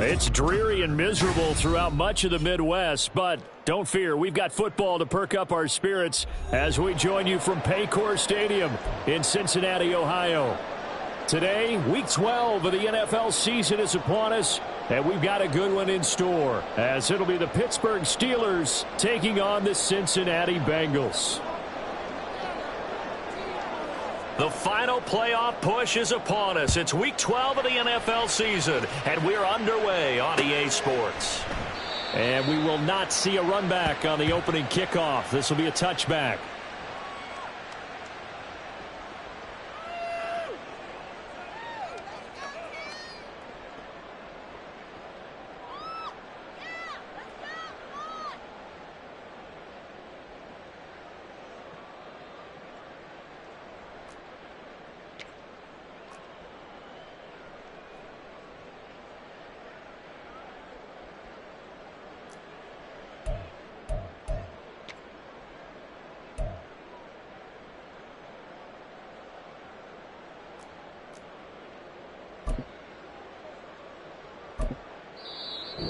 It's dreary and miserable throughout much of the Midwest, but don't fear, we've got football to perk up our spirits as we join you from Paycor Stadium in Cincinnati, Ohio. Today, Week 12 of the NFL season is upon us, and we've got a good one in store, as it'll be the Pittsburgh Steelers taking on the Cincinnati Bengals. The final playoff push is upon us. It's Week 12 of the NFL season, and we're underway on EA Sports. And we will not see a run back on the opening kickoff. This will be a touchback.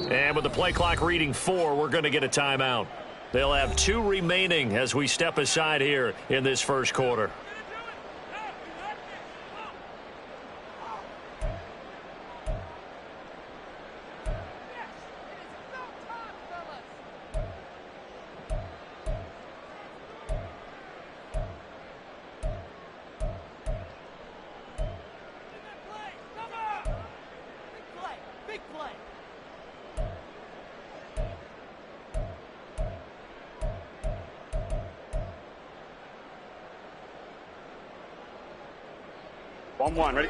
And with the play clock reading 4, we're going to get a timeout. They'll have 2 remaining as we step aside here in this first quarter. One, ready?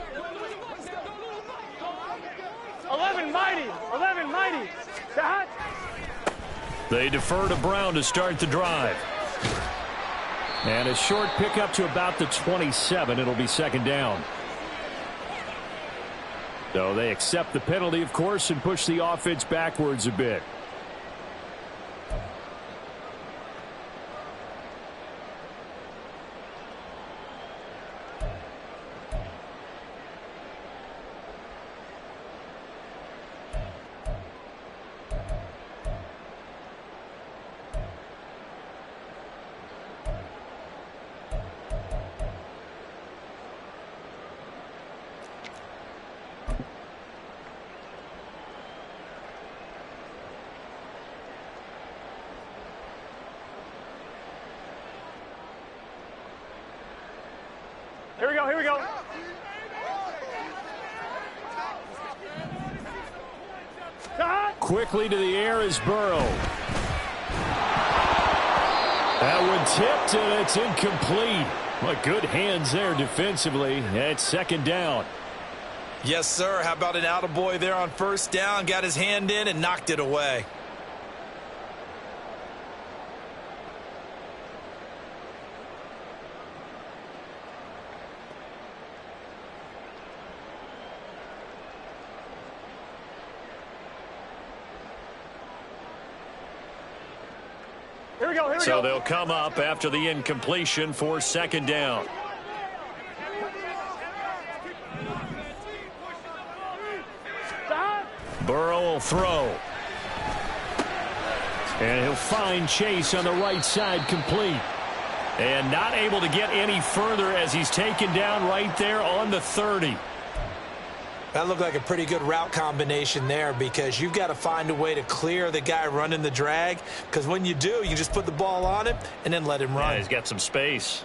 11 mighty. That. They defer to Brown to start the drive. And a short pickup to about the 27. It'll be second down. So they accept the penalty, of course, and push the offense backwards a bit. Here we go. Quickly to the air is Burrow. That one tipped, and it's incomplete. Well, good hands there defensively. It's second down. Yes, sir. How about an attaboy there on first down? Got his hand in and knocked it away. So they'll come up after the incompletion for second down. Burrow will throw. And he'll find Chase on the right side complete. And not able to get any further as he's taken down right there on the 30. That looked like a pretty good route combination there, because you've got to find a way to clear the guy running the drag, because when you do, you just put the ball on him and then let him run. Yeah, he's got some space.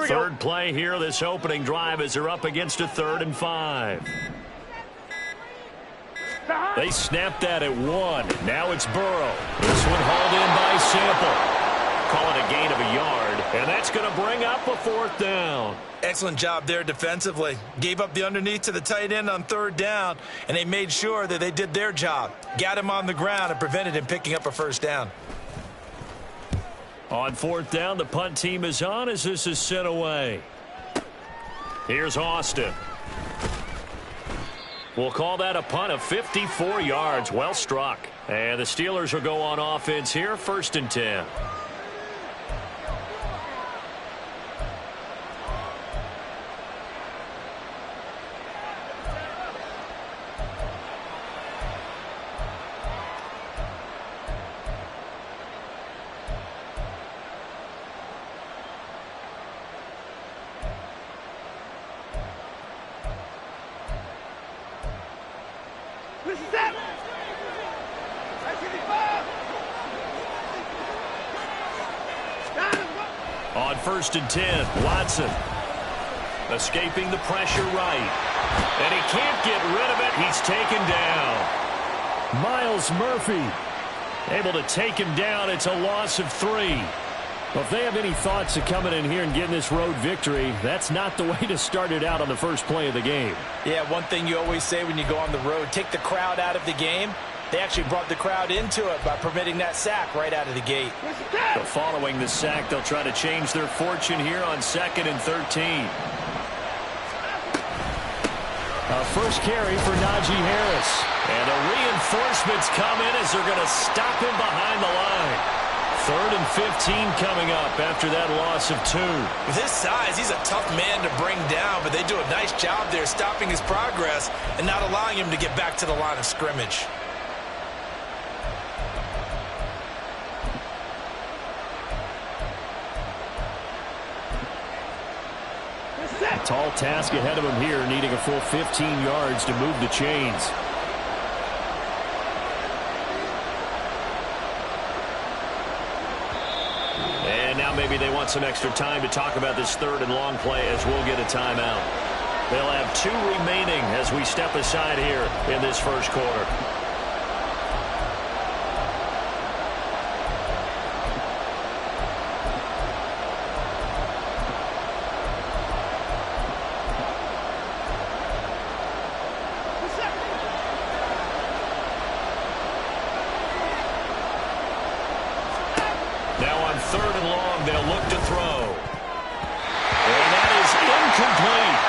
Third play here, this opening drive, as they're up against a 3rd and 5. They snapped that at 1. Now it's Burrow. This one hauled in by Sample. Call it a gain of a yard, and that's going to bring up a 4th down. Excellent job there defensively. Gave up the underneath to the tight end on 3rd down, and they made sure that they did their job. Got him on the ground and prevented him picking up a 1st down. On 4th down, the punt team is on as this is sent away. Here's Austin. We'll call that a punt of 54 yards. Well struck. And the Steelers will go on offense here, 1st and 10. On 1st and 10, Watson escaping the pressure right. And he can't get rid of it. He's taken down. Miles Murphy able to take him down. It's a loss of 3. Well, if they have any thoughts of coming in here and getting this road victory, that's not the way to start it out on the first play of the game. Yeah, one thing you always say when you go on the road, take the crowd out of the game. They actually brought the crowd into it by permitting that sack right out of the gate. So following the sack, they'll try to change their fortune here on 2nd and 13. A first carry for Najee Harris. And the reinforcements come in as they're going to stop him behind the line. 3rd and 15 coming up after that loss of 2. With his size, he's a tough man to bring down, but they do a nice job there stopping his progress and not allowing him to get back to the line of scrimmage. Tall task ahead of him here, needing a full 15 yards to move the chains. And now maybe they want some extra time to talk about this 3rd and long play as we'll get a timeout. They'll have 2 remaining as we step aside here in this first quarter. Now on 3rd and long, they'll look to throw. And that is incomplete.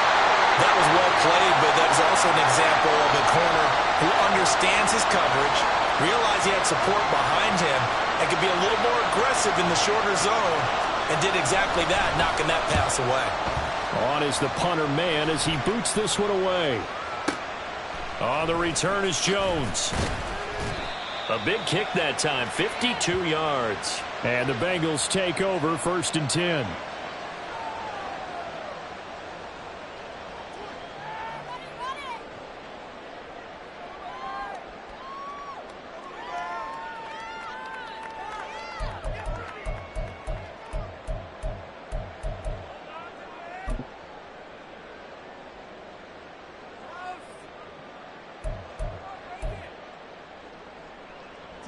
That was well played, but that was also an example of a corner who understands his coverage, realized he had support behind him, and could be a little more aggressive in the shorter zone, and did exactly that, knocking that pass away. On is the punter man as he boots this one away. On the return is Jones. A big kick that time, 52 yards. And the Bengals take over 1st and 10.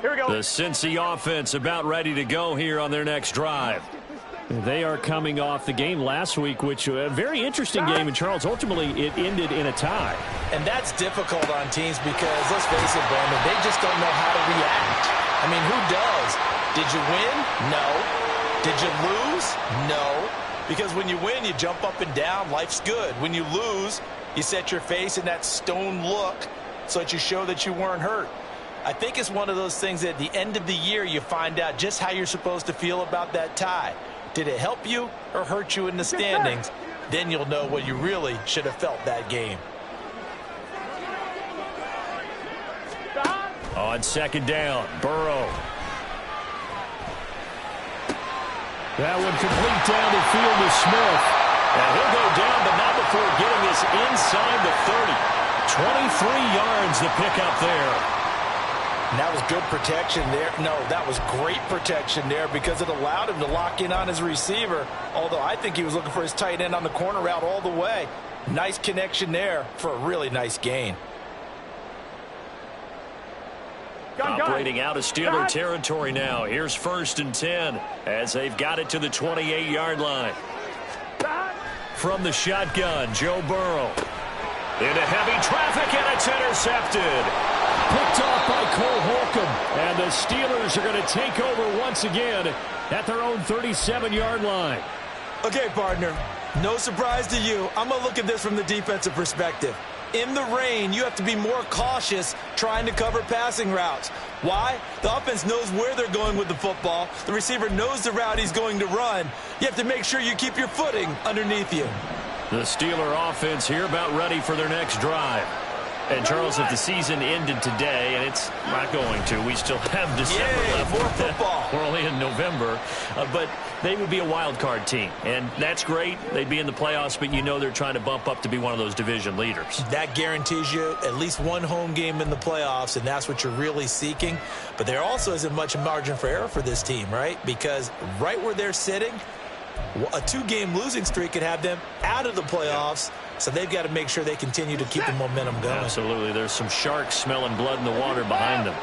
Here we go. The Cincy offense about ready to go here on their next drive. They are coming off the game last week, which a very interesting game. And, Charles, ultimately it ended in a tie. And that's difficult on teams because, let's face it, Brandon, they just don't know how to react. I mean, who does? Did you win? No. Did you lose? No. Because when you win, you jump up and down. Life's good. When you lose, you set your face in that stone look so that you show that you weren't hurt. I think it's one of those things that at the end of the year you find out just how you're supposed to feel about that tie. Did it help you or hurt you in the standings? Then you'll know what you really should have felt that game. On 2nd down, Burrow. That one complete down the field to Smith. And he'll go down, but not before getting this inside the 30. 23 yards to pick up there. And that was good protection there. No, that was great protection there because it allowed him to lock in on his receiver, although I think he was looking for his tight end on the corner route all the way. Nice connection there for a really nice gain. Operating out of Steeler territory now. Here's 1st and 10 as they've got it to the 28-yard line. From the shotgun, Joe Burrow. Into heavy traffic, and it's intercepted. Picked off by Cole Holcomb. And the Steelers are going to take over once again at their own 37-yard line. Okay, partner, No surprise to you. I'm going to look at this from the defensive perspective. In the rain, you have to be more cautious trying to cover passing routes. Why? The offense knows where they're going with the football. The receiver knows the route he's going to run. You have to make sure you keep your footing underneath you. The Steeler offense here about ready for their next drive. And, Charles, if the season ended today, and it's not going to, we still have December left. More football. We're only in November. But they would be a wild card team, and that's great. They'd be in the playoffs, but you know they're trying to bump up to be one of those division leaders. That guarantees you at least one home game in the playoffs, and that's what you're really seeking. But there also isn't much margin for error for this team, right? Because right where they're sitting, a 2-game losing streak could have them out of the playoffs. So they've got to make sure they continue to keep the momentum going. Absolutely. There's some sharks smelling blood in the water behind them.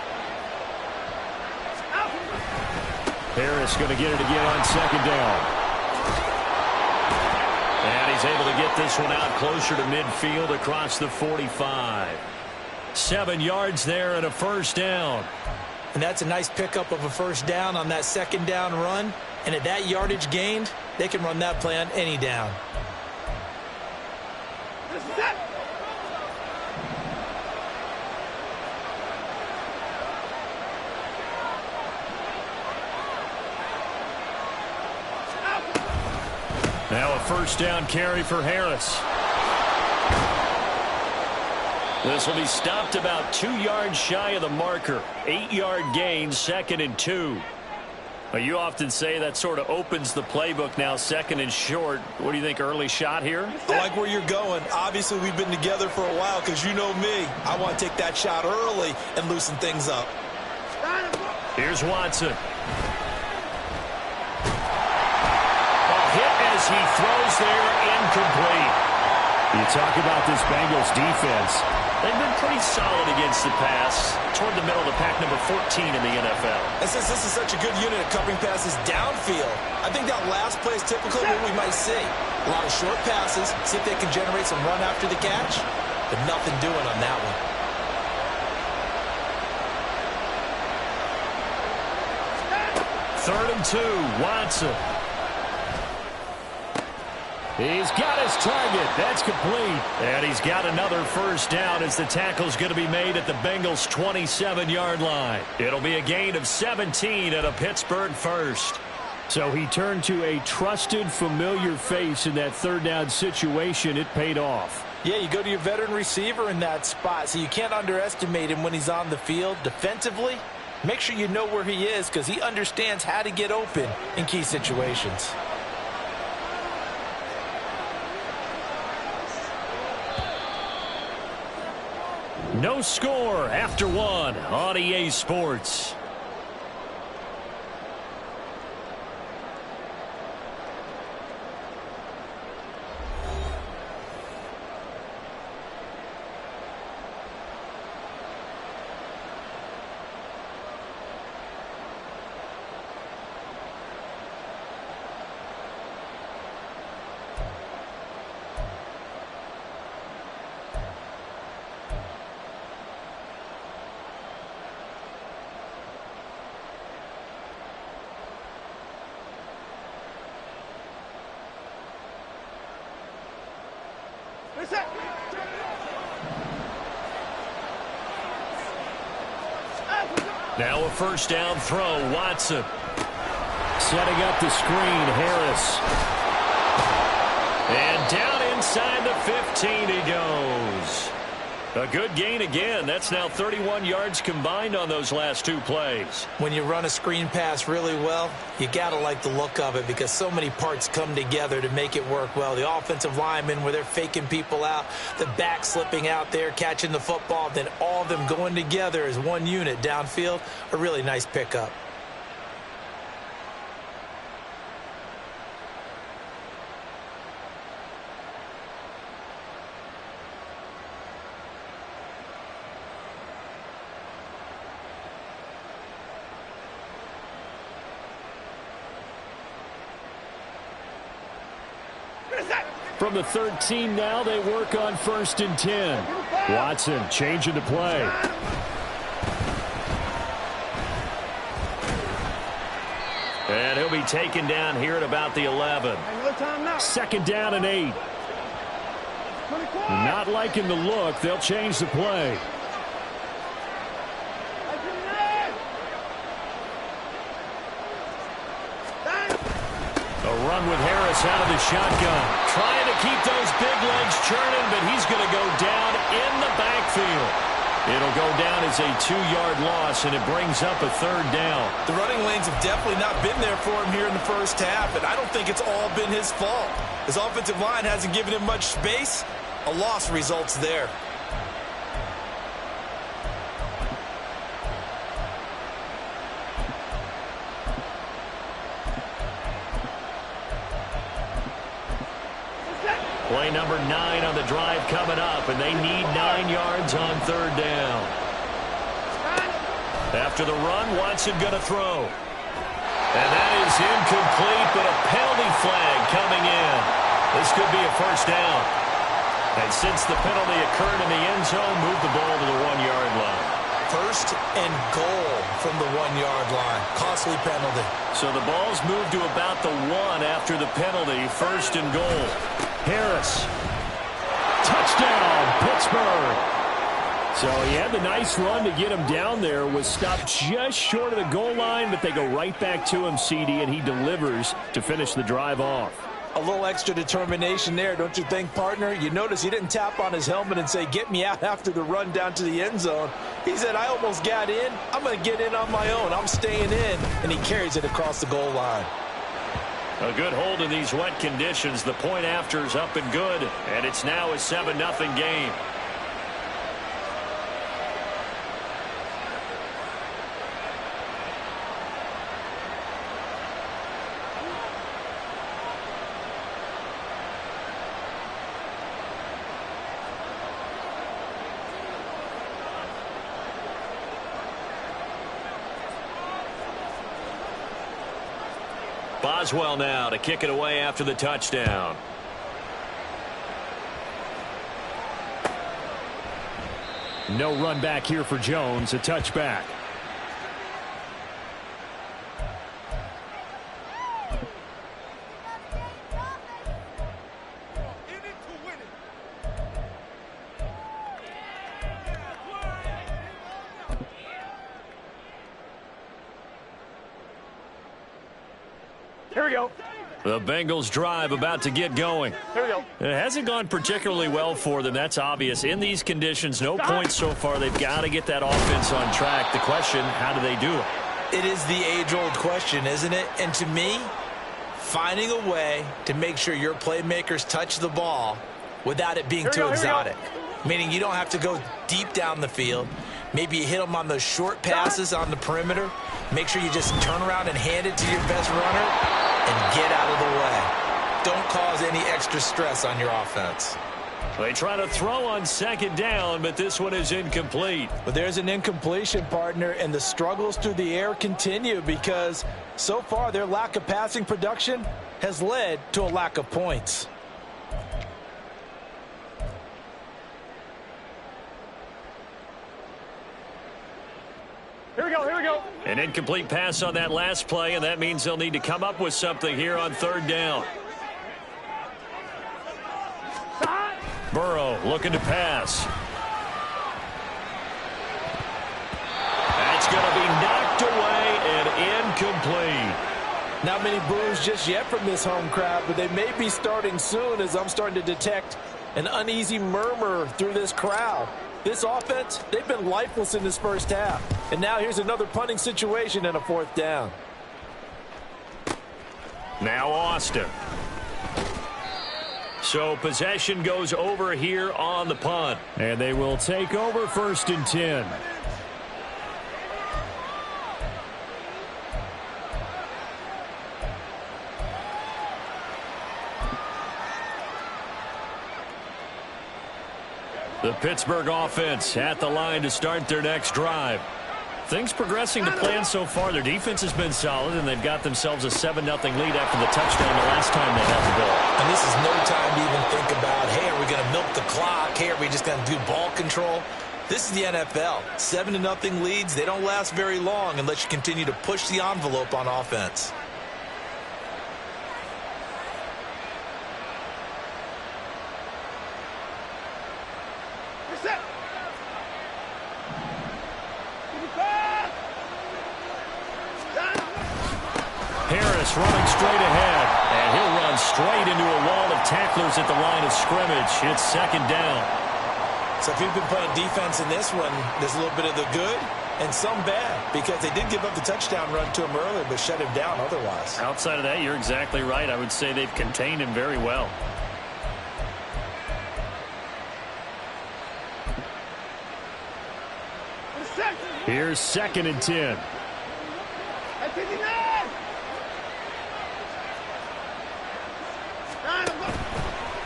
Harris going to get it again on second down. And he's able to get this one out closer to midfield across the 45. 7 yards there and a first down. And that's a nice pickup of a first down on that second down run. And at that yardage gained, they can run that play on any down. Now a first down carry for Harris. This will be stopped about 2 yards shy of the marker. 8-yard gain, 2nd and 2. Well, you often say that sort of opens the playbook now, 2nd and short. What do you think, early shot here? I like where you're going. Obviously, we've been together for a while because you know me. I want to take that shot early and loosen things up. Here's Watson. Hit as he throws there, incomplete. You talk about this Bengals defense. They've been pretty solid against the pass, toward the middle of the pack, number 14 in the NFL. And since this is such a good unit of covering passes downfield, I think that last play is typical of what we might see. A lot of short passes, see if they can generate some run after the catch, but nothing doing on that one. Third and 2, Watson. He's got his target. That's complete. And he's got another first down as the tackle's going to be made at the Bengals' 27-yard line. It'll be a gain of 17 at a Pittsburgh first. So he turned to a trusted, familiar face in that third down situation. It paid off. Yeah, you go to your veteran receiver in that spot, so you can't underestimate him when he's on the field. Defensively, make sure you know where he is because he understands how to get open in key situations. No score after 1 on EA Sports. Now a first down throw, Watson. Setting up the screen, Harris. And down inside the 15 he goes. A good gain again. That's now 31 yards combined on those last 2 plays. When you run a screen pass really well, you got to like the look of it because so many parts come together to make it work well. The offensive linemen where they're faking people out, the back slipping out there, catching the football, then all of them going together as one unit downfield, a really nice pickup. From the 13 now, they work on 1st and 10. Watson changing the play. And he'll he'll be taken down here at about the 11. Second down and 8. Not liking the look. They'll change the play. A run with Harris out of the shotgun. Trying to keep those big legs churning, but he's going to go down in the backfield. It'll go down as a 2-yard loss, and it brings up a third down. The running lanes have definitely not been there for him here in the first half, and I don't think it's all been his fault. His offensive line hasn't given him much space. A loss results there. Play number 9 on the drive coming up, and they need 9 yards on third down. After the run, Watson going to throw. And that is incomplete, but a penalty flag coming in. This could be a first down. And since the penalty occurred in the end zone, move the ball to the 1-yard line. First and goal from the 1-yard line. Costly penalty. So the ball's moved to about the 1 after the penalty. First and goal. Harris. Touchdown, Pittsburgh. So he had the nice run to get him down there. Was stopped just short of the goal line, but they go right back to him, CD, and he delivers to finish the drive off. A little extra determination there, don't you think, partner? You notice he didn't tap on his helmet and say, get me out after the run down to the end zone. He said, I almost got in. I'm going to get in on my own. I'm staying in. And he carries it across the goal line. A good hold in these wet conditions. The point after is up and good, and it's now a 7-0 game. Boswell now to kick it away after the touchdown. No run back here for Jones. A touchback. Here we go. The Bengals drive about to get going. Here we go. It hasn't gone particularly well for them. That's obvious. In these conditions, no points so far. They've got to get that offense on track. The question, how do they do it? It is the age-old question, isn't it? And to me, finding a way to make sure your playmakers touch the ball without it being too exotic. Meaning you don't have to go deep down the field. Maybe you hit them on those short passes on the perimeter. Make sure you just turn around and hand it to your best runner and get out of the way. Don't cause any extra stress on your offense. They try to throw on second down, but this one is incomplete. But there's an incompletion, partner, and the struggles through the air continue because so far their lack of passing production has led to a lack of points. Here we go, here we go. An incomplete pass on that last play, and that means they'll need to come up with something here on third down. Burrow looking to pass. That's going to be knocked away and incomplete. Not many boos just yet from this home crowd, but they may be starting soon as I'm starting to detect an uneasy murmur through this crowd. This offense, they've been lifeless in this first half. And now here's another punting situation and a fourth down. Now Austin. So possession goes over here on the punt. And they will take over first and 10. The Pittsburgh offense at the line to start their next drive. Things progressing to plan so far. Their defense has been solid, and they've got themselves a 7-0 lead after the touchdown the last time they had the ball. And this is no time to even think about, hey, are we going to milk the clock? Hey, are we just going to do ball control? This is the NFL. 7-0 leads, they don't last very long unless you continue to push the envelope on offense. Harris running straight ahead, and he'll run straight into a wall of tacklers at the line of scrimmage. It's second down. So if you've been playing defense in this one, there's a little bit of the good and some bad, because they did give up the touchdown run to him earlier, but shut him down otherwise. Outside of that, you're exactly right. I would say they've contained him very well. Here's second and 10.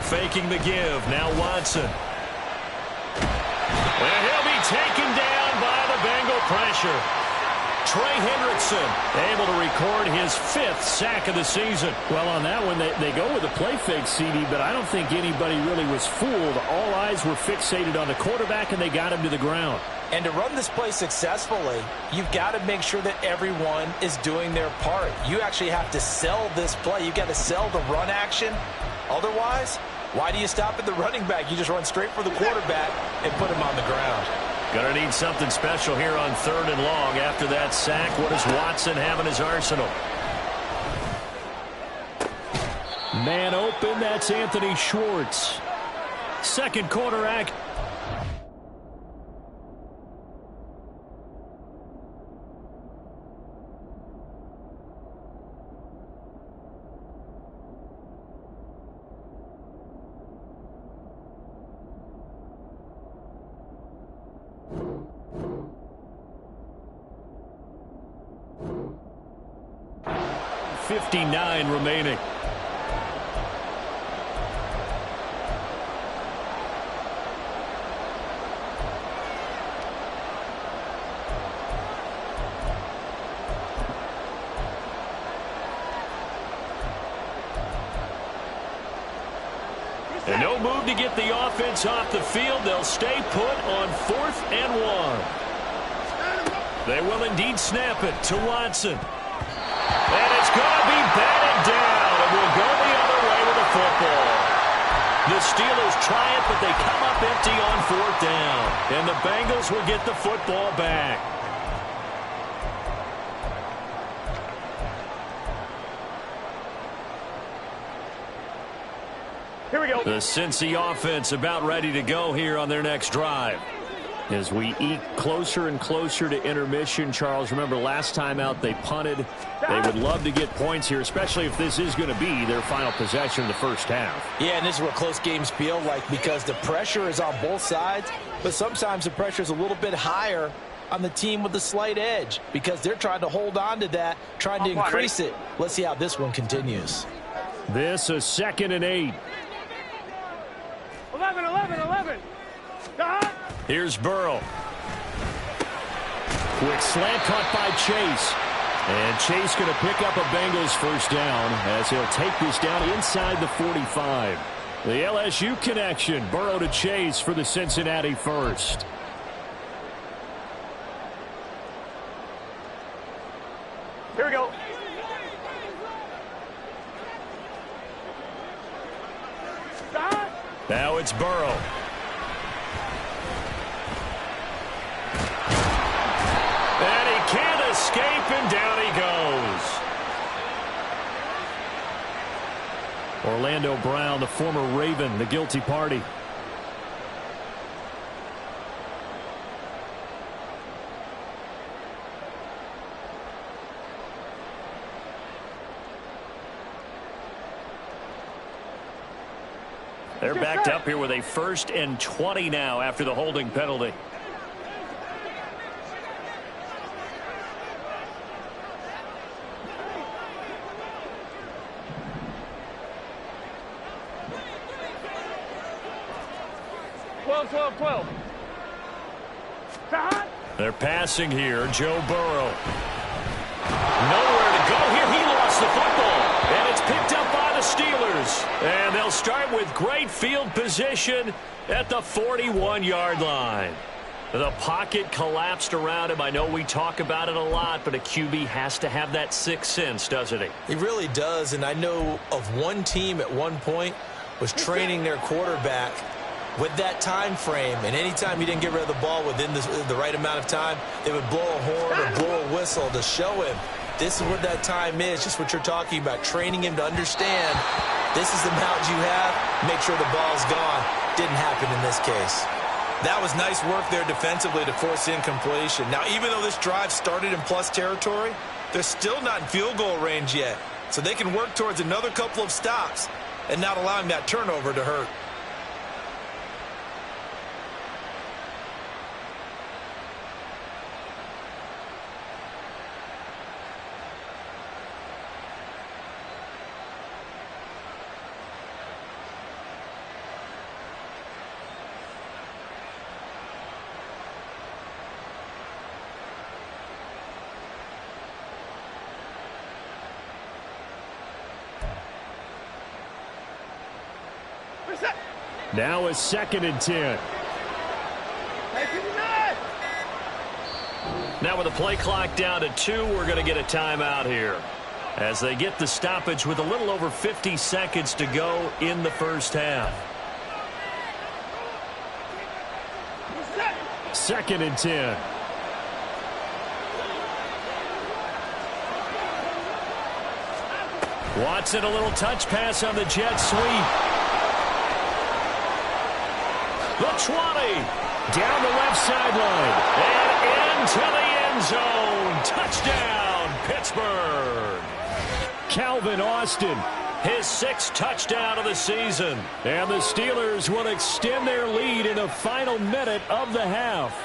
Faking the give. Now Watson. And he'll be taken down by the Bengal pressure. Trey Hendrickson able to record his 5th sack of the season. Well, on that one, they go with a play fake, CD, but I don't think anybody really was fooled. All eyes were fixated on the quarterback, and they got him to the ground. And to run this play successfully, you've got to make sure that everyone is doing their part. You actually have to sell this play. You've got to sell the run action. Otherwise, why do you stop at the running back? You just run straight for the quarterback and put him on the ground. Gonna need something special here on 3rd and long. After that sack, what does Watson have in his arsenal? Man open, that's Anthony Schwartz. Second quarter act. .59 remaining. And no move to get the offense off the field. They'll stay put on 4th and 1. They will indeed snap it to Watson. And it's going to be batted down, and we'll go the other way with the football. The Steelers try it, but they come up empty on 4th down. And the Bengals will get the football back. Here we go. The Cincy offense about ready to go here on their next drive. As we eke closer and closer to intermission, Charles, remember last time out they punted. They would love to get points here, especially if this is going to be their final possession of the first half. Yeah, and this is what close games feel like, because the pressure is on both sides, but sometimes the pressure is a little bit higher on the team with the slight edge, because they're trying to hold on to that, trying to increase it. Let's see how this one continues. This is 2nd and 8. 11. Here's Burrow. Quick slant caught by Chase. And Chase going to pick up a Bengals first down as he'll take this down inside the 45. The LSU connection. Burrow to Chase for the Cincinnati first. Here we go. Now it's Burrow. And he can't escape, and down he goes. Orlando Brown, the former Raven, the guilty party. They're backed up here with a 1st and 20 now after the holding penalty. Twelve. They're passing here. Joe Burrow. Nowhere to go here. He lost the football. And it's picked up by the Steelers. And they'll start with great field position at the 41-yard line. The pocket collapsed around him. I know we talk about it a lot, but a QB has to have that sixth sense, doesn't he? He really does, and I know of one team at one point was training their quarterback with that time frame, and anytime he didn't get rid of the ball within the right amount of time, they would blow a horn or blow a whistle to show him this is what that time is, just what you're talking about, training him to understand this is the amount you have, make sure the ball's gone. Didn't happen in this case. That was nice work there defensively to force incompletion. Now, even though this drive started in plus territory, they're still not in field goal range yet, so they can work towards another couple of stops and not allowing that turnover to hurt. Now a 2nd and 10. Now with the play clock down to 2, we're going to get a timeout here as they get the stoppage with a little over 50 seconds to go in the first half. 2nd and 10. Watson, a little touch pass on the jet sweep. The 20, down the left sideline, and into the end zone. Touchdown, Pittsburgh. Calvin Austin, his 6th touchdown of the season. And the Steelers will extend their lead in the final minute of the half.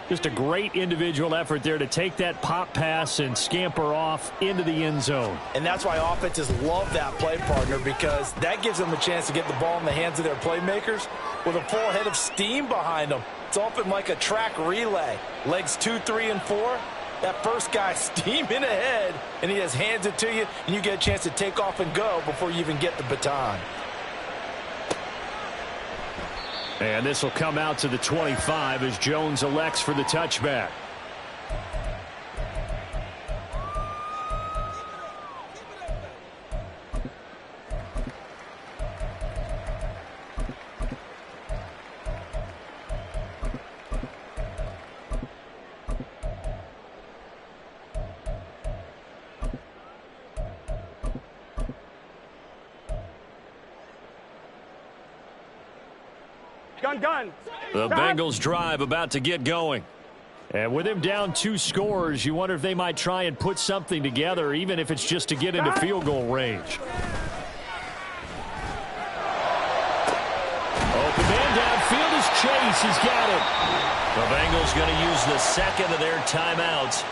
Just a great individual effort there to take that pop pass and scamper off into the end zone. And that's why offenses love that play, partner, because that gives them a chance to get the ball in the hands of their playmakers with a full head of steam behind them. It's often like a track relay. Legs 2, 3, and 4. That first guy steaming ahead, and he just hands it to you, and you get a chance to take off and go before you even get the baton. And this will come out to the 25 as Jones elects for the touchback. Gun. The Bengals drive about to get going. And with him down 2 scores, you wonder if they might try and put something together, even if it's just to get into field goal range. Open man downfield is Chase. He's got it. The Bengals going to use the 2nd of their timeouts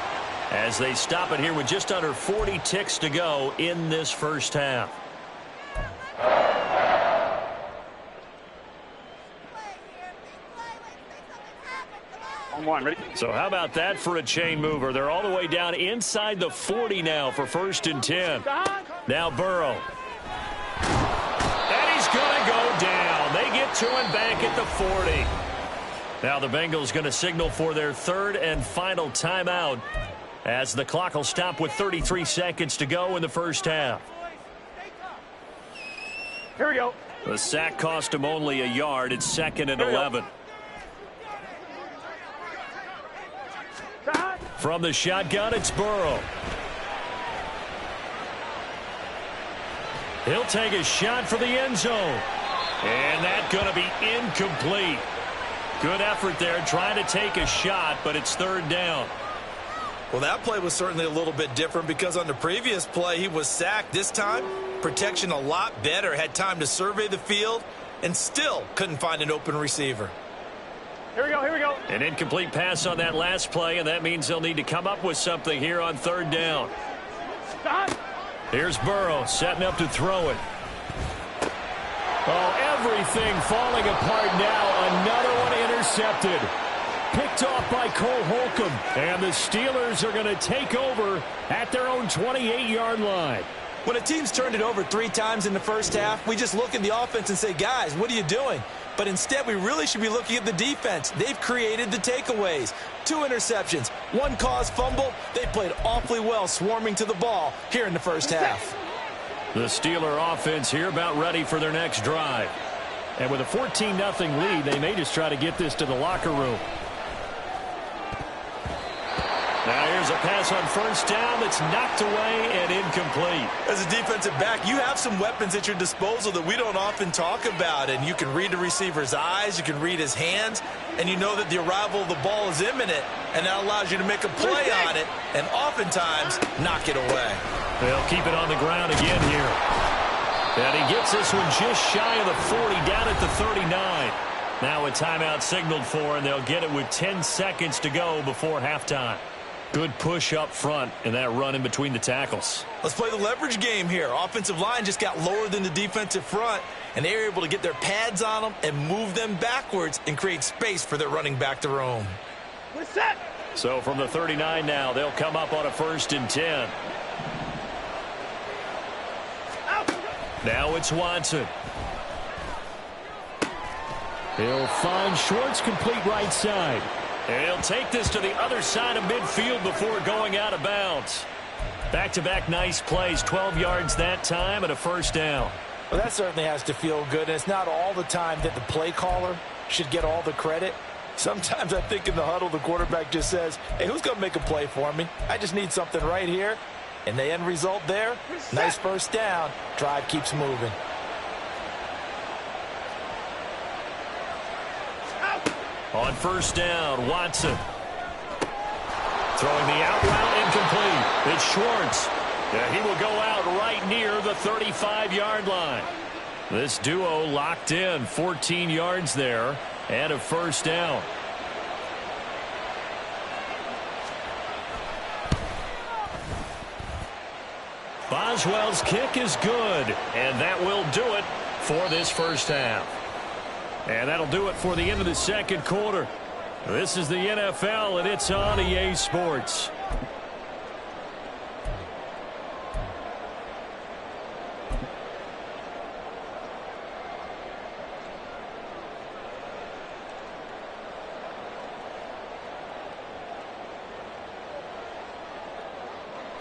as they stop it here with just under 40 ticks to go in this first half. Ready? So how about that for a chain mover? They're all the way down inside the 40 now for 1st and 10. Now Burrow. And he's going to go down. They get to him back at the 40. Now the Bengals going to signal for their 3rd and final timeout as the clock will stop with 33 seconds to go in the first half. Here we go. The sack cost him only a yard. It's 2nd and 11. From the shotgun, it's Burrow. He'll take a shot for the end zone. And that's going to be incomplete. Good effort there trying to take a shot, but it's 3rd down. Well, that play was certainly a little bit different because on the previous play, he was sacked. This time, protection a lot better. Had time to survey the field and still couldn't find an open receiver. Here we go. An incomplete pass on that last play, and that means they'll need to come up with something here on 3rd down. Here's Burrow setting up to throw it. Oh, everything falling apart now. Another one intercepted. Picked off by Cole Holcomb. And the Steelers are going to take over at their own 28-yard line. When a team's turned it over 3 times in the first half, we just look at the offense and say, guys, what are you doing? But instead, we really should be looking at the defense. They've created the takeaways. 2 interceptions, 1 caused fumble. They played awfully well swarming to the ball here in the first half. The Steeler offense here about ready for their next drive. And with a 14-0 lead, they may just try to get this to the locker room. Now here's a pass on first down that's knocked away and incomplete. As a defensive back, you have some weapons at your disposal that we don't often talk about. And you can read the receiver's eyes, you can read his hands, and you know that the arrival of the ball is imminent. And that allows you to make a play on it and oftentimes knock it away. They'll keep it on the ground again here. And he gets this one just shy of the 40, down at the 39. Now a timeout signaled for, and they'll get it with 10 seconds to go before halftime. Good push up front and that run in between the tackles. Let's play the leverage game here. Offensive line just got lower than the defensive front, and they were able to get their pads on them and move them backwards and create space for their running back to roam. We're set. So from the 39 now, they'll come up on a 1st and 10. Now it's Watson. He'll find Schwartz complete right side. And he'll take this to the other side of midfield before going out of bounds. Back-to-back nice plays, 12 yards that time and a 1st down. Well, that certainly has to feel good. And it's not all the time that the play caller should get all the credit. Sometimes I think in the huddle, the quarterback just says, hey, who's going to make a play for me? I just need something right here. And the end result there, nice 1st down. Drive keeps moving. On 1st down, Watson. Throwing the out route incomplete. It's Schwartz. Yeah, he will go out right near the 35-yard line. This duo locked in, 14 yards there, and a 1st down. Boswell's kick is good, and that will do it for this 1st half. And that'll do it for the end of the 2nd quarter. This is the NFL, and it's on EA Sports.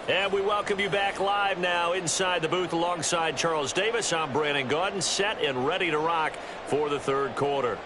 And we welcome you back live now inside the booth alongside Charles Davis. I'm Brandon Gaudin, set and ready to rock for the 3rd quarter.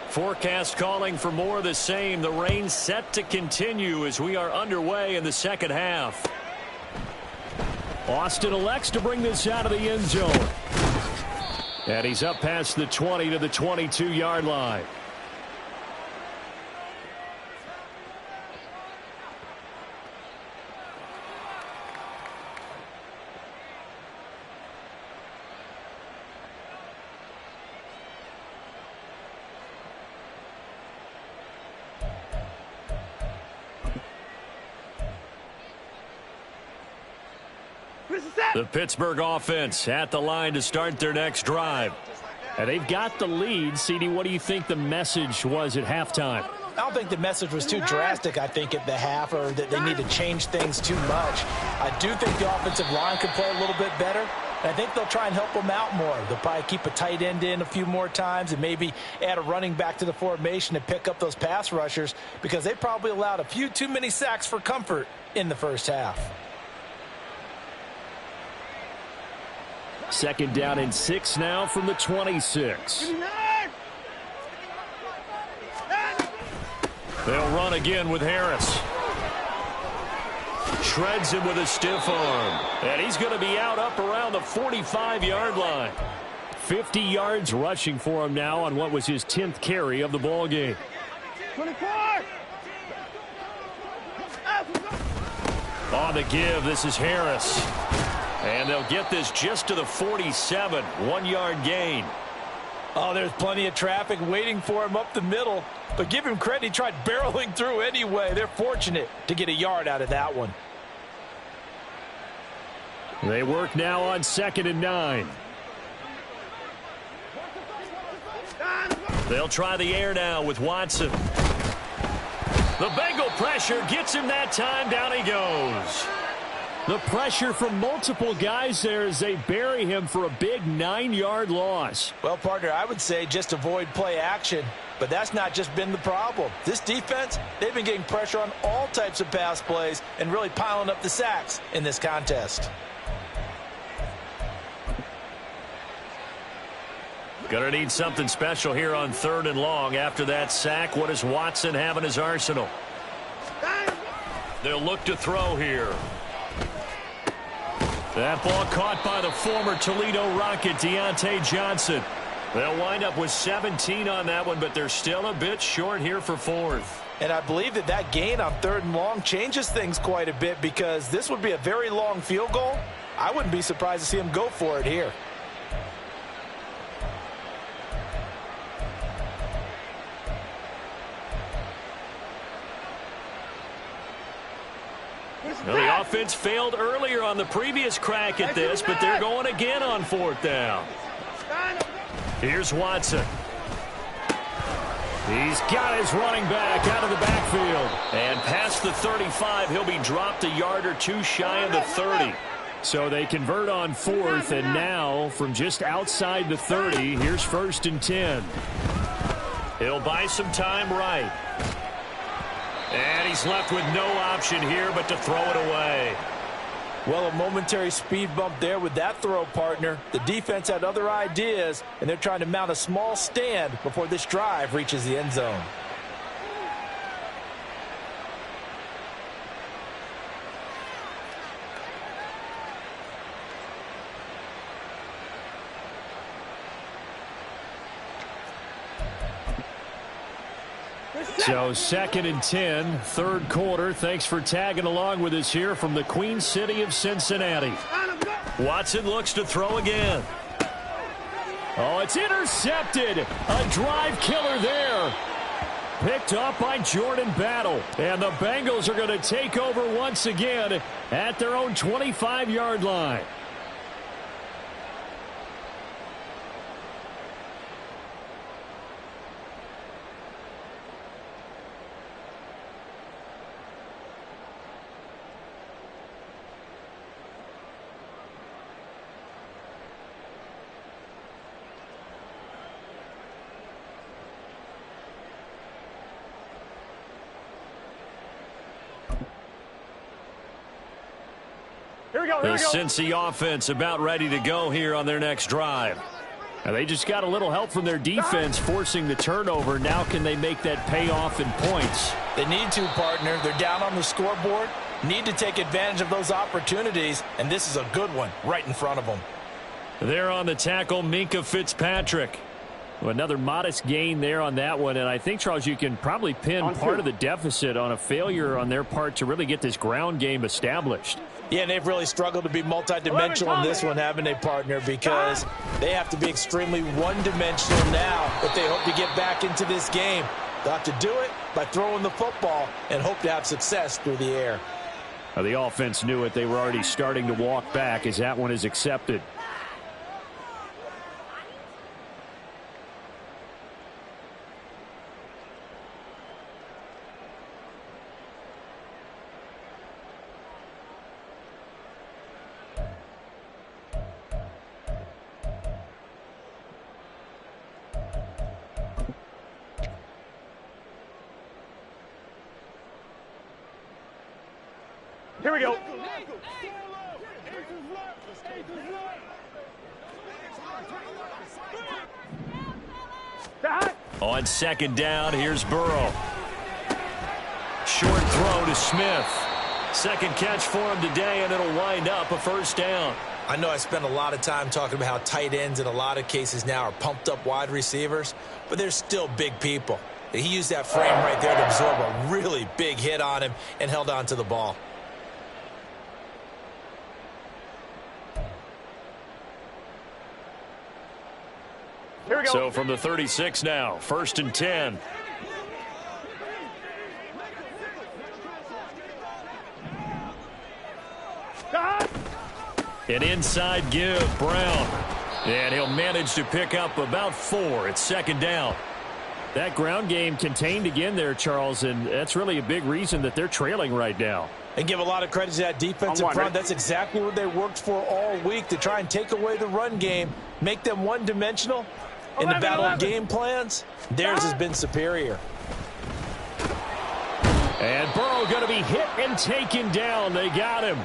Forecast calling for more of the same. The rain set to continue as we are underway in the 2nd half. Austin elects to bring this out of the end zone. And he's up past the 20 to the 22-yard line. The Pittsburgh offense at the line to start their next drive. And they've got the lead. CD, what do you think the message was at halftime? I don't think the message was too drastic, I think, at the half, or that they need to change things too much. I do think the offensive line could play a little bit better. And I think they'll try and help them out more. They'll probably keep a tight end in a few more times and maybe add a running back to the formation to pick up those pass rushers, because they probably allowed a few too many sacks for comfort in the 1st half. 2nd down and 6 now from the 26. They'll run again with Harris. Shreds him with a stiff arm. And he's going to be out up around the 45-yard line. 50 yards rushing for him now on what was his 10th carry of the ball game. 24. On the give, this is Harris. And they'll get this just to the 47, 1-yard gain. Oh, there's plenty of traffic waiting for him up the middle. But give him credit, he tried barreling through anyway. They're fortunate to get a yard out of that one. They work now on 2nd and 9. They'll try the air now with Watson. The Bengal pressure gets him that time. Down he goes. The pressure from multiple guys there as they bury him for a big 9-yard loss. Well, partner, I would say just avoid play action, but that's not just been the problem. This defense, they've been getting pressure on all types of pass plays and really piling up the sacks in this contest. Gonna need something special here on 3rd and long. After that sack, what does Watson have in his arsenal? They'll look to throw here. That ball caught by the former Toledo Rocket, Deontay Johnson. They'll wind up with 17 on that one, but they're still a bit short here for 4th. And I believe that gain on 3rd and long changes things quite a bit because this would be a very long field goal. I wouldn't be surprised to see him go for it here. Well, the offense failed earlier on the previous crack at this, but they're going again on 4th down. Here's Watson. He's got his running back out of the backfield. And past the 35, he'll be dropped a yard or two shy of the 30. So they convert on 4th, and now from just outside the 30, here's 1st and 10. He'll buy some time right. And he's left with no option here but to throw it away. Well, a momentary speed bump there with that throw, partner. The defense had other ideas, and they're trying to mount a small stand before this drive reaches the end zone. So 2nd and 10, 3rd quarter. Thanks for tagging along with us here from the Queen City of Cincinnati. Watson looks to throw again. Oh, it's intercepted. A drive killer there. Picked up by Jordan Battle. And the Bengals are going to take over once again at their own 25-yard line. The Cincy offense about ready to go here on their next drive. And they just got a little help from their defense forcing the turnover. Now can they make that pay off in points? They need to, partner. They're down on the scoreboard. Need to take advantage of those opportunities, and this is a good one right in front of them. They're on the tackle, Minkah Fitzpatrick. Well, another modest gain there on that one, and I think, Charles, you can probably pin part of the deficit on a failure on their part to really get this ground game established. Yeah, and they've really struggled to be multidimensional in this one, haven't they, partner? Because they have to be extremely one-dimensional now if they hope to get back into this game. They'll have to do it by throwing the football and hope to have success through the air. The offense knew it. They were already starting to walk back as that one is accepted. Here we go. On 2nd down, here's Burrow. Short throw to Smith. Second catch for him today, and it'll wind up a 1st down. I know I spent a lot of time talking about how tight ends in a lot of cases now are pumped up wide receivers, but they're still big people. He used that frame right there to absorb a really big hit on him and held on to the ball. Here we go. So from the 36 now, 1st and 10. An inside give, Brown. And he'll manage to pick up about 4 at 2nd down. That ground game contained again there, Charles, and that's really a big reason that they're trailing right now. And give a lot of credit to that defense in front. That's exactly what they worked for all week, to try and take away the run game, make them one-dimensional. In the battle of game plans, theirs has been superior. And Burrow going to be hit and taken down. They got him.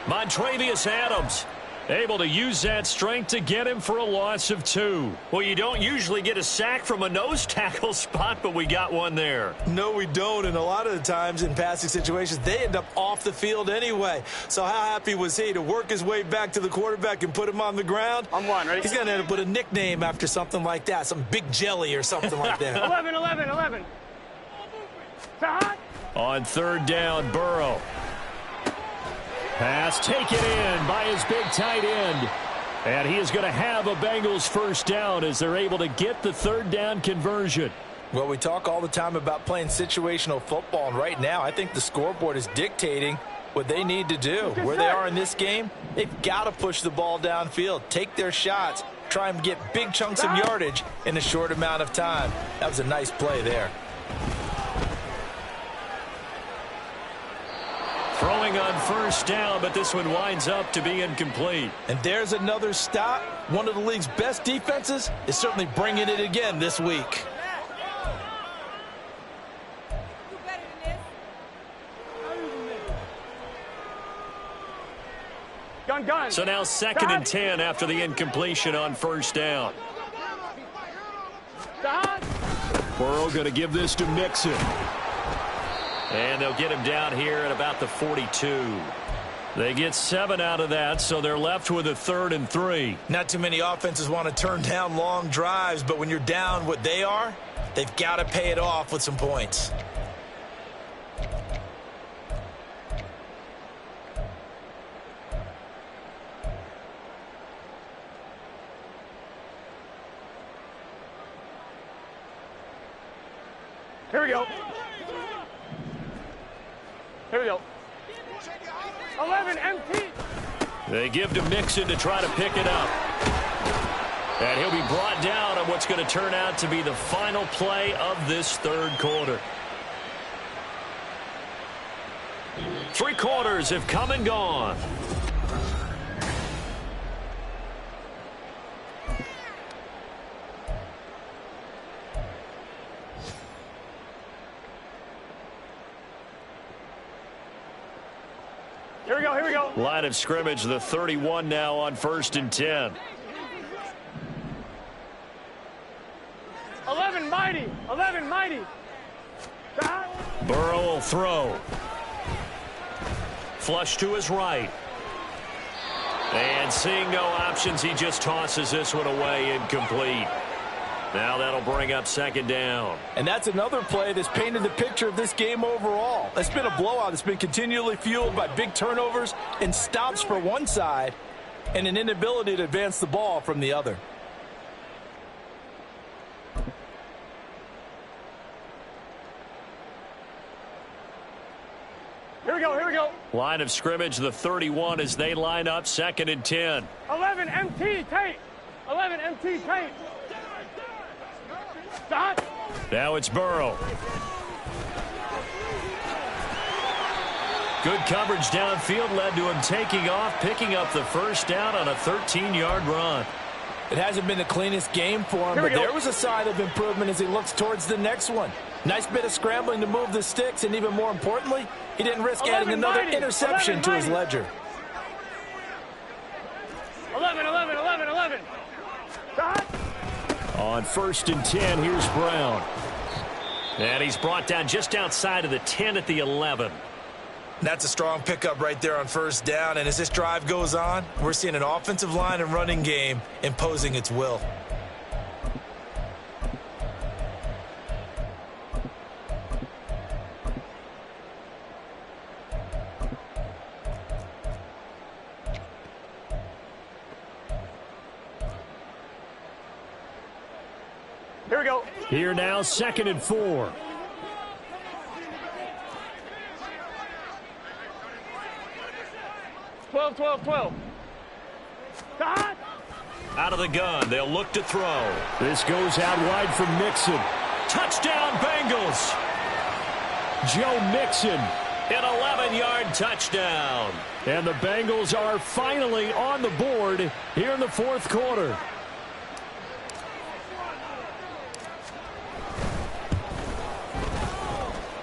Montravius Adams able to use that strength to get him for a loss of 2. Well, you don't usually get a sack from a nose tackle spot, but we got one there. No, we don't, and a lot of the times in passing situations, they end up off the field anyway. So how happy was he to work his way back to the quarterback and put him on the ground? I'm one, ready? He's going to end up with a nickname after something like that, some big jelly or something like that. 11. On third down, Burrow. Pass taken in by his big tight end. And he is going to have a Bengals first down as they're able to get the third down conversion. Well, we talk all the time about playing situational football, and right now I think the scoreboard is dictating what they need to do. Where they are in this game, they've got to push the ball downfield, take their shots, try and get big chunks of yardage in a short amount of time. That was a nice play there. Throwing on first down, but this one winds up to be incomplete. And there's another stop. One of the league's best defenses is certainly bringing it again this week. Gun. So now 2nd and 10 after the incompletion on first down. Burrow going to give this to Mixon. And they'll get him down here at about the 42. They get 7 out of that, so they're left with a 3rd and 3. Not too many offenses want to turn down long drives, but when you're down what they are, they've got to pay it off with some points. Here we go. 11 empty. They give to Mixon to try to pick it up. And he'll be brought down on what's going to turn out to be the final play of this third quarter. 3 quarters have come and gone. Here we go. Line of scrimmage, the 31 now on 1st and 10. 11 mighty. Burrow will throw. Flush to his right. And seeing no options, he just tosses this one away, incomplete. Now that'll bring up 2nd down. And that's another play that's painted the picture of this game overall. It's been a blowout. It's been continually fueled by big turnovers and stops for one side and an inability to advance the ball from the other. Here we go. Line of scrimmage, the 31 as they line up 2nd and 10. 11 MT tape. Stop. Now it's Burrow. Good coverage downfield led to him taking off, picking up the first down on a 13-yard run. It hasn't been the cleanest game for him, but there was a sign of improvement as he looks towards the next one. Nice bit of scrambling to move the sticks, and even more importantly, he didn't risk adding another interception to his ledger. 11. Stop. On 1st and 10, here's Brown. And he's brought down just outside of the 10 at the 11. That's a strong pickup right there on 1st down, and as this drive goes on, we're seeing an offensive line and running game imposing its will. Here we go. Here now, 2nd and 4. Twelve. Stop. Out of the gun, they'll look to throw. This goes out wide for Mixon. Touchdown, Bengals. Joe Mixon. An 11-yard touchdown. And the Bengals are finally on the board here in the fourth quarter.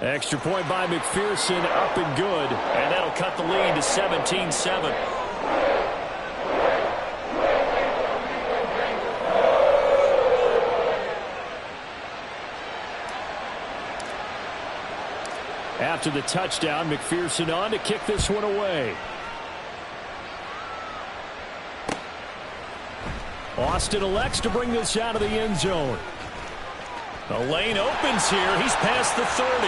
Extra point by McPherson, up and good. And that'll cut the lead to 17-7. After the touchdown, McPherson on to kick this one away. Austin elects to bring this out of the end zone. The lane opens here. He's past the 30.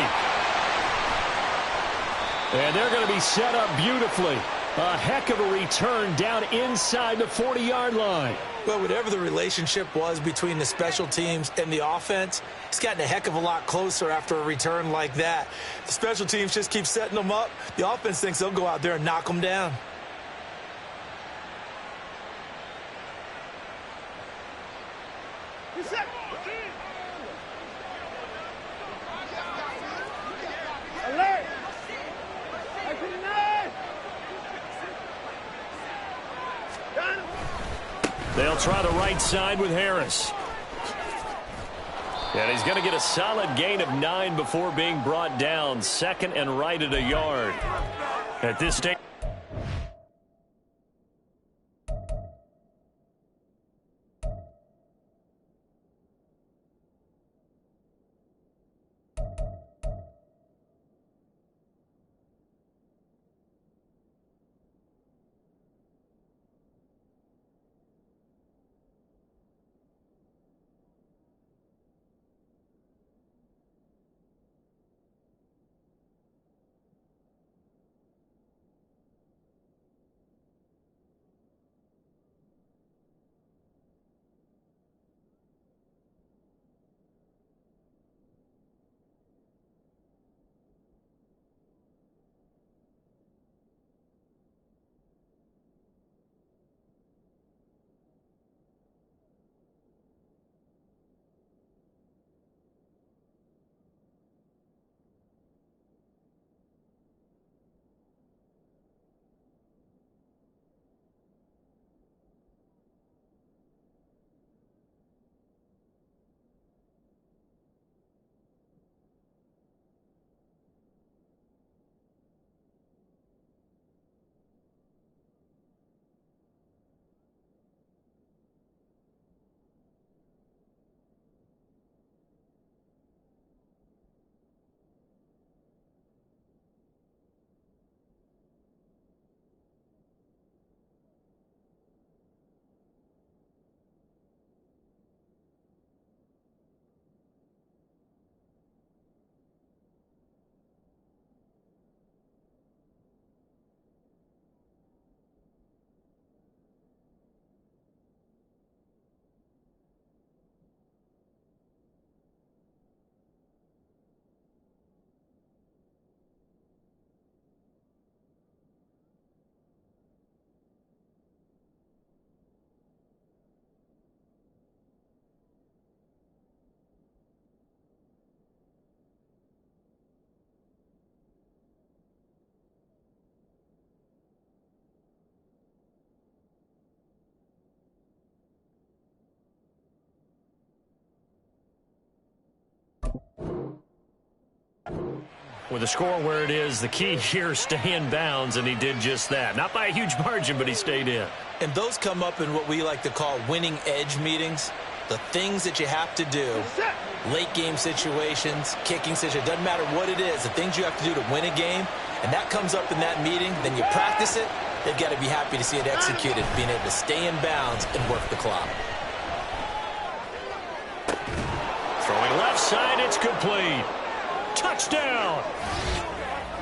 And they're going to be set up beautifully. A heck of a return down inside the 40-yard line. Well, whatever the relationship was between the special teams and the offense, it's gotten a heck of a lot closer after a return like that. The special teams just keep setting them up. The offense thinks they'll go out there and knock them down. They'll try the right side with Harris. And he's going to get a solid gain of 9 before being brought down. Second and right at a yard. At this stage. With the score where it is, the key here, stay in bounds, and he did just that. Not by a huge margin, but he stayed in. And those come up in what we like to call winning edge meetings. The things that you have to do, late game situations, kicking situations, doesn't matter what it is, the things you have to do to win a game, and that comes up in that meeting, then you practice it, they've got to be happy to see it executed, being able to stay in bounds and work the clock. Throwing left side, it's complete. Touchdown!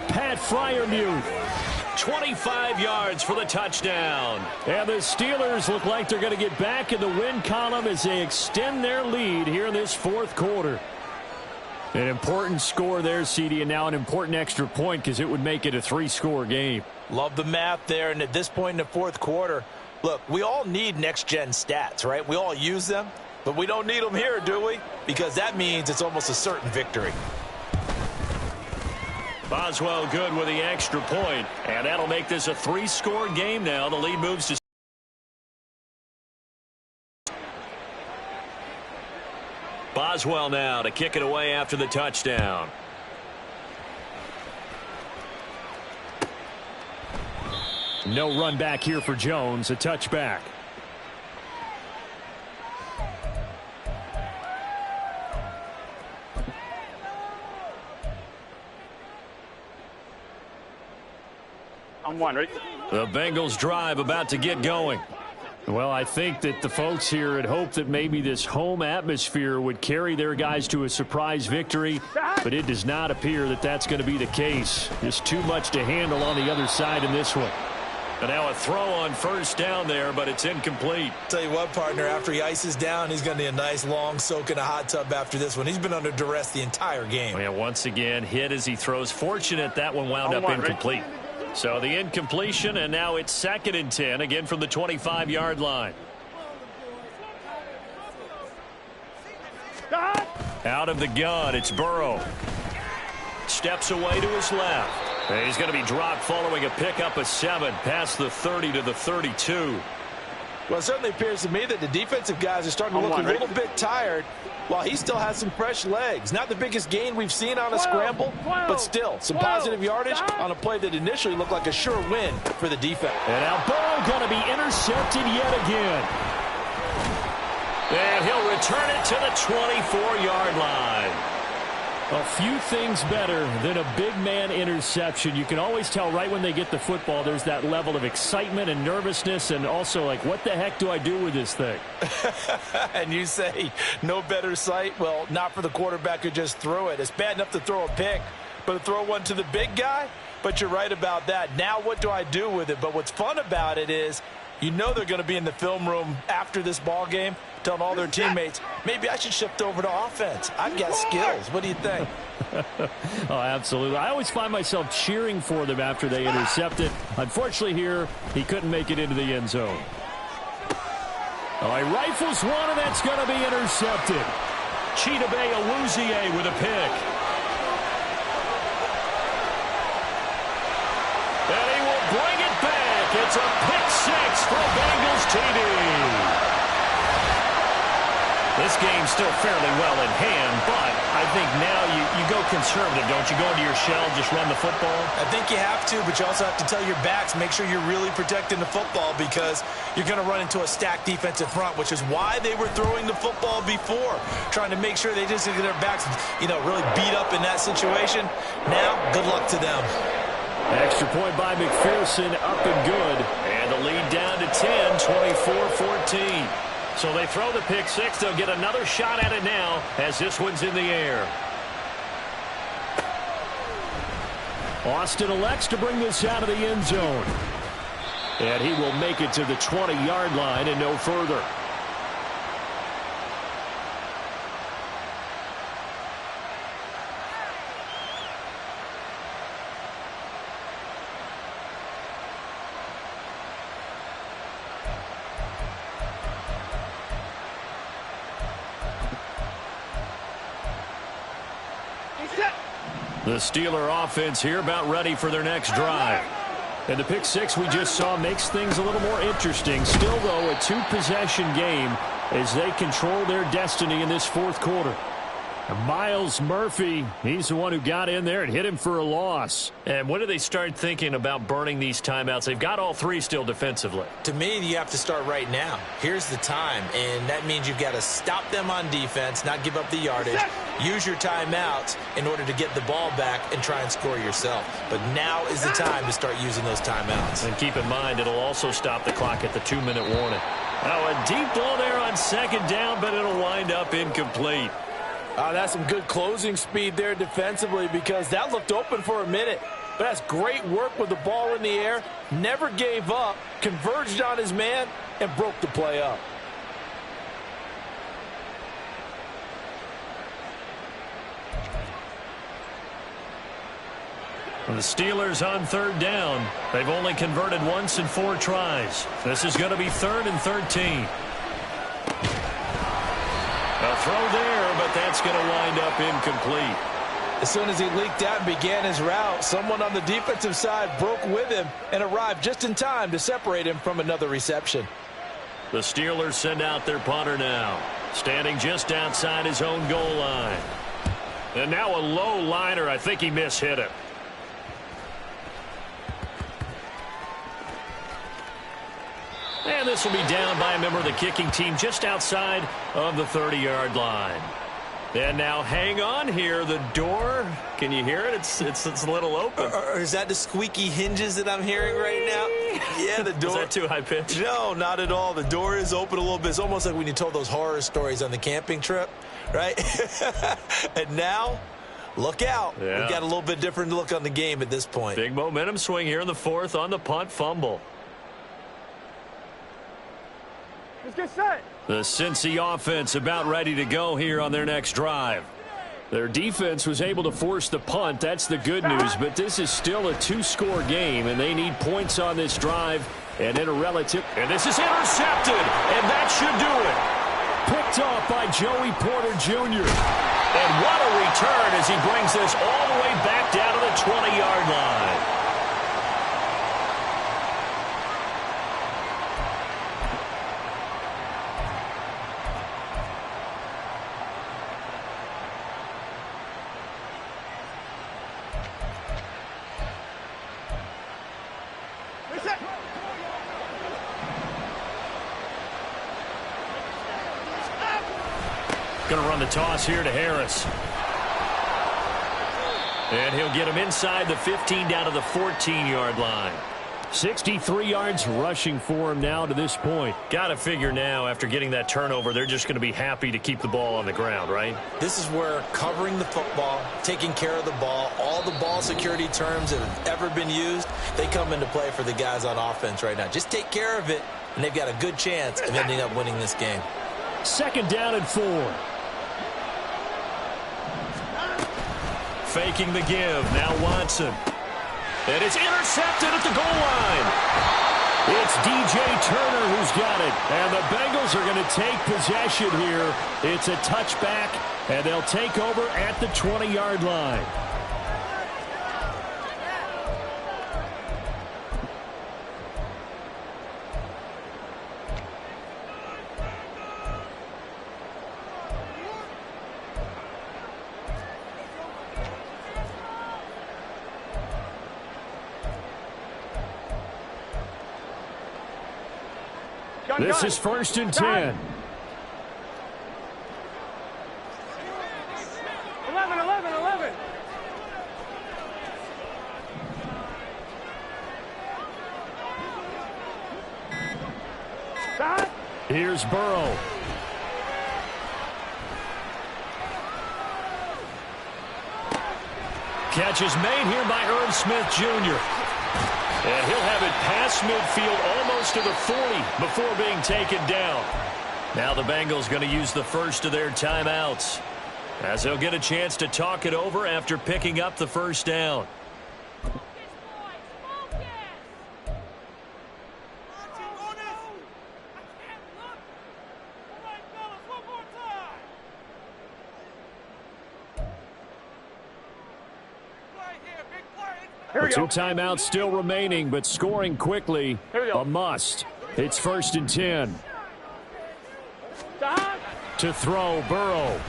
Pat Freiermuth. 25 yards for the touchdown. And the Steelers look like they're going to get back in the win column as they extend their lead here in this fourth quarter. An important score there, CD, and now an important extra point because it would make it a 3-score game. Love the math there, and at this point in the fourth quarter, look, we all need next-gen stats, right? We all use them. But we don't need them here, do we? Because that means it's almost a certain victory. Boswell good with the extra point, and that'll make this a 3-score game now. The lead moves to Boswell now to kick it away after the touchdown. No run back here for Jones, a touchback. I'm one, ready? The Bengals drive about to get going. Well, I think that the folks here had hoped that maybe this home atmosphere would carry their guys to a surprise victory, but it does not appear that that's going to be the case. Just too much to handle on the other side in this one. And now a throw on first down there, but it's incomplete. Tell you what, partner, after he ices down, he's going to need a nice long soak in a hot tub after this one. He's been under duress the entire game. And once again, hit as he throws. Fortunate that one wound up incomplete. So the incompletion, and now it's 2nd and 10, again from the 25-yard line. Out of the gun, it's Burrow. Steps away to his left. And he's going to be dropped following a pickup of 7 past the 30 to the 32. Well, it certainly appears to me that the defensive guys are starting to look a little bit tired while he still has some fresh legs. Not the biggest gain we've seen on a scramble, but still some positive yardage on a play that initially looked like a sure win for the defense. And now Burrow going to be intercepted yet again. And he'll return it to the 24-yard line. A few things better than a big man interception. You can always tell right when they get the football, there's that level of excitement and nervousness, and also like, what the heck do I do with this thing? And you say no better sight? Well, not for the quarterback who just threw it. It's bad enough to throw a pick, but to throw one to the big guy? But you're right about that. Now what do I do with it? But what's fun about it is, you know they're going to be in the film room after this ball game telling all their teammates, maybe I should shift over to offense. I've got skills. What do you think? Oh, absolutely. I always find myself cheering for them after they intercept it. Unfortunately here, he couldn't make it into the end zone. Oh, he rifles one, and that's going to be intercepted. Chidobe Awuzie with a pick. And he will bring it back. It's a pick 6 for Bengals TD. This game's still fairly well in hand, but I think now you go conservative, don't you? Go into your shell, just run the football? I think you have to, but you also have to tell your backs, make sure you're really protecting the football because you're going to run into a stacked defensive front, which is why they were throwing the football before, trying to make sure they just get their backs, really beat up in that situation. Now, good luck to them. Extra point by McPherson, up and good. And the lead down to 10, 24-14. So they throw the pick 6. They'll get another shot at it now as this one's in the air. Austin elects to bring this out of the end zone. And he will make it to the 20-yard line and no further. The Steeler offense here about ready for their next drive. And the pick 6 we just saw makes things a little more interesting. Still, though, a 2-possession game as they control their destiny in this 4th quarter. And Miles Murphy, he's the one who got in there and hit him for a loss. And when do they start thinking about burning these timeouts? They've got all 3 still defensively. To me, you have to start right now. Here's the time, and that means you've got to stop them on defense, not give up the yardage, use your timeouts in order to get the ball back and try and score yourself. But now is the time to start using those timeouts. And keep in mind, it'll also stop the clock at the 2-minute warning. Now a deep ball there on 2nd down, but it'll wind up incomplete. That's some good closing speed there defensively because that looked open for a minute. But that's great work with the ball in the air. Never gave up, converged on his man, and broke the play up. The Steelers on 3rd down. They've only converted once in 4 tries. This is going to be 3rd and 13. throw there, but that's going to wind up incomplete. As soon as he leaked out and began his route, someone on the defensive side broke with him and arrived just in time to separate him from another reception. The Steelers send out their punter now, standing just outside his own goal line. And now a low liner. I think he mishit it. And this will be down by a member of the kicking team just outside of the 30-yard line. And now hang on here. The door, can you hear it? It's a little open. Or is that the squeaky hinges that I'm hearing right now? Yeah, the door. Is that too high pitch? No, not at all. The door is open a little bit. It's almost like when you told those horror stories on the camping trip, right? And now, look out. Yeah. We've got a little bit different look on the game at this point. Big momentum swing here in the fourth on the punt fumble. Let's get set. The Cincy offense about ready to go here on their next drive. Their defense was able to force the punt. That's the good news, but this is still a two-score game, and they need points on this drive. And in a relative, and this is intercepted, and that should do it. Picked off by Joey Porter Jr. And what a return as he brings this all the way back down to the 20-yard line. Going to run the toss here to Harris. And he'll get him inside the 15 down to the 14-yard line. 63 yards rushing for him now to this point. Got to figure now after getting that turnover, they're just going to be happy to keep the ball on the ground, right? This is where covering the football, taking care of the ball, all the ball security terms that have ever been used, they come into play for the guys on offense right now. Just take care of it, and they've got a good chance of ending up winning this game. 2nd down and 4. Faking the give. Now Watson. And it's intercepted at the goal line. It's DJ Turner who's got it. And the Bengals are going to take possession here. It's a touchback, and they'll take over at the 20-yard line. This is 1st and 10. 11. Here's Burrow. Catch is made here by Irv Smith Jr. And he'll have it past midfield almost to the 40 before being taken down. Now the Bengals going to use the first of their timeouts as they'll get a chance to talk it over after picking up the first down. Two timeouts still remaining, but scoring quickly, a must. It's 1st and 10. To throw, Burrow.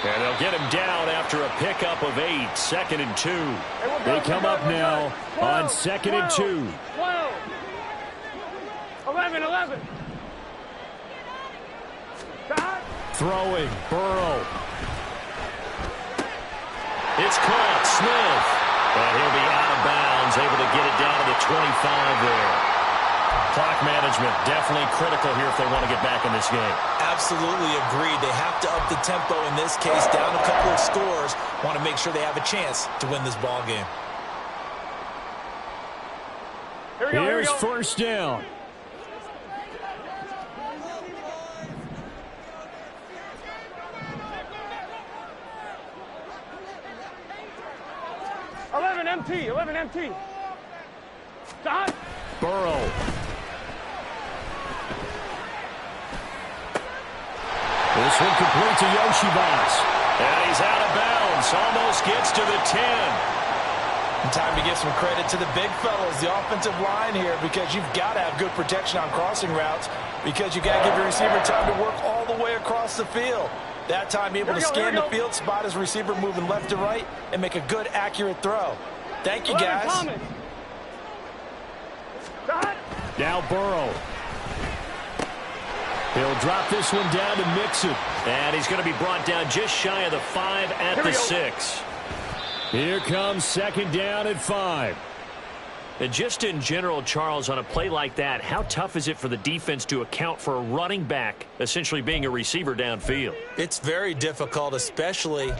And they'll get him down after a pickup of 8, 2nd and 2. They come up now on 2nd and 2. 11. Throwing, Burrow. It's caught, Smith. And he'll be out of bounds, able to get it down to the 25 there. Clock management definitely critical here if they want to get back in this game. Absolutely agreed. They have to up the tempo in this case, down a couple of scores. Want to make sure they have a chance to win this ball game. Here's 1st down. MT. Burrow. incomplete to Yoshibas. And he's out of bounds. Almost gets to the 10. And time to give some credit to the big fellas, the offensive line here, because you've got to have good protection on crossing routes, because you've got to give your receiver time to work all the way across the field. That time, able to scan the field, spot his receiver moving left to right, and make a good, accurate throw. Thank you, guys. Now Burrow. He'll drop this one down to Mixon. And he's going to be brought down just shy of the 5 at the 6. Here comes second down at 5. And just in general, Charles, on a play like that, how tough is it for the defense to account for a running back essentially being a receiver downfield? It's very difficult, especially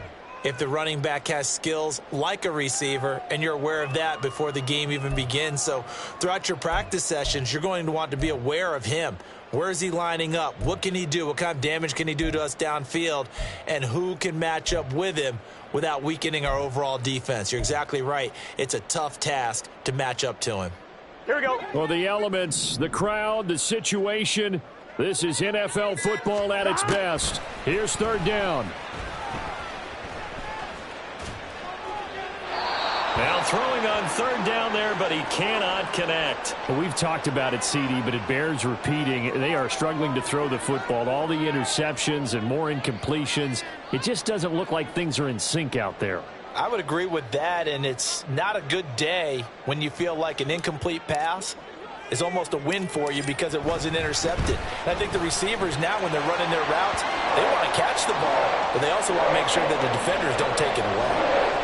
if the running back has skills like a receiver, and you're aware of that before the game even begins. So throughout your practice sessions, you're going to want to be aware of him. Where is he lining up? What can he do? What kind of damage can he do to us downfield? And who can match up with him without weakening our overall defense? You're exactly right. It's a tough task to match up to him. Here we go. Well, the elements, the crowd, the situation. This is NFL football at its best. Here's third down. Now throwing on third down there, but he cannot connect. Well, we've talked about it, CD, but it bears repeating. They are struggling to throw the football. All the interceptions and more incompletions. It just doesn't look like things are in sync out there. I would agree with that, and it's not a good day when you feel like an incomplete pass is almost a win for you because it wasn't intercepted. And I think the receivers now, when they're running their routes, they want to catch the ball, but they also want to make sure that the defenders don't take it away.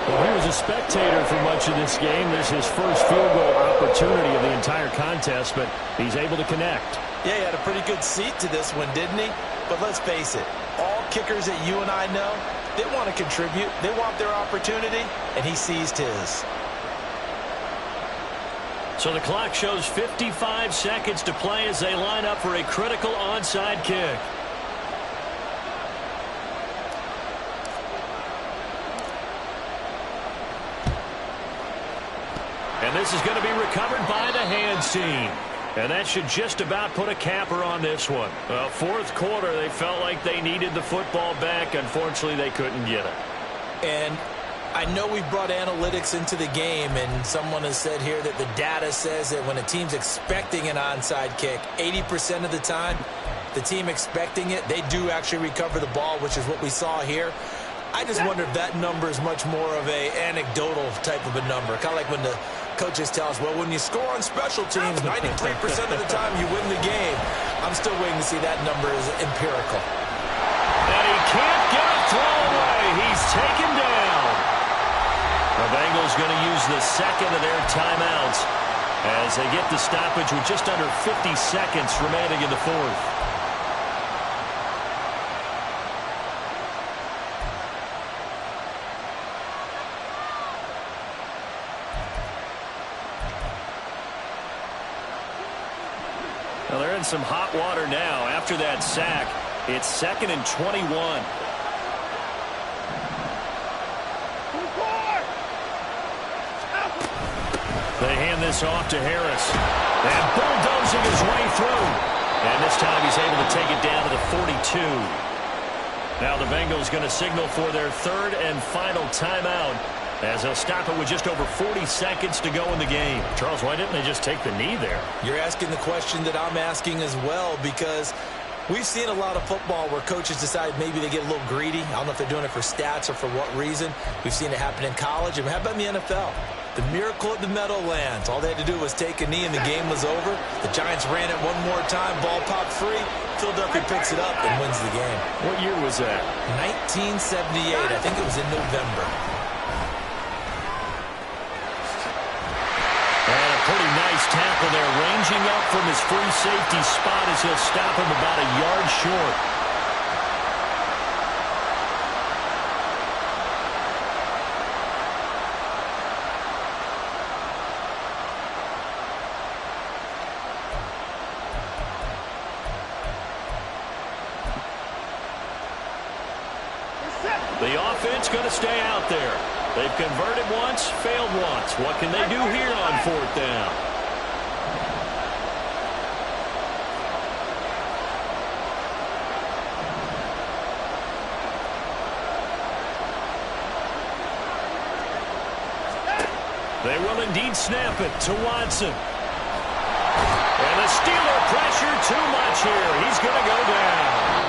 Well, he was a spectator for much of this game. This is his first field goal opportunity of the entire contest, but he's able to connect. Yeah, he had a pretty good seat to this one, didn't he? But let's face it, all kickers that you and I know, they want to contribute. They want their opportunity, and he seized his. So the clock shows 55 seconds to play as they line up for a critical onside kick. And this is going to be recovered by the hands team. And that should just about put a capper on this one. Fourth quarter, they felt like they needed the football back. Unfortunately, they couldn't get it. And I know we brought analytics into the game, and someone has said here that the data says that when a team's expecting an onside kick, 80% of the time, the team expecting it, they do actually recover the ball, which is what we saw here. I just wonder if that number is much more of a anecdotal type of a number. Kind of like when the coaches tell us, well, when you score on special teams, 93% of the time you win the game. I'm still waiting to see that number is empirical. And he can't get a throw away. He's taken down. The Bengals going to use the second of their timeouts as they get the stoppage with just under 50 seconds remaining in the fourth. Well, they're in some hot water now. After that sack, it's 2nd and 21. They hand this off to Harris. And bulldozing his way through. And this time he's able to take it down to the 42. Now the Bengals going to signal for their third and final timeout, as they'll stop it with just over 40 seconds to go in the game. Charles, why didn't they just take the knee there? You're asking the question that I'm asking as well, because we've seen a lot of football where coaches decide maybe they get a little greedy. I don't know if they're doing it for stats or for what reason. We've seen it happen in college. And how about in the NFL? The miracle at the Meadowlands. All they had to do was take a knee and the game was over. The Giants ran it one more time. Ball popped free. Philadelphia picks it up and wins the game. What year was that? 1978. I think it was in November. And a pretty nice tackle there, ranging up from his free safety spot as he'll stop him about a yard short. The offense going to stay out there. They've converted once, failed once. What can they do here on fourth down? They will indeed snap it to Watson. And the Steeler pressure too much here. He's going to go down.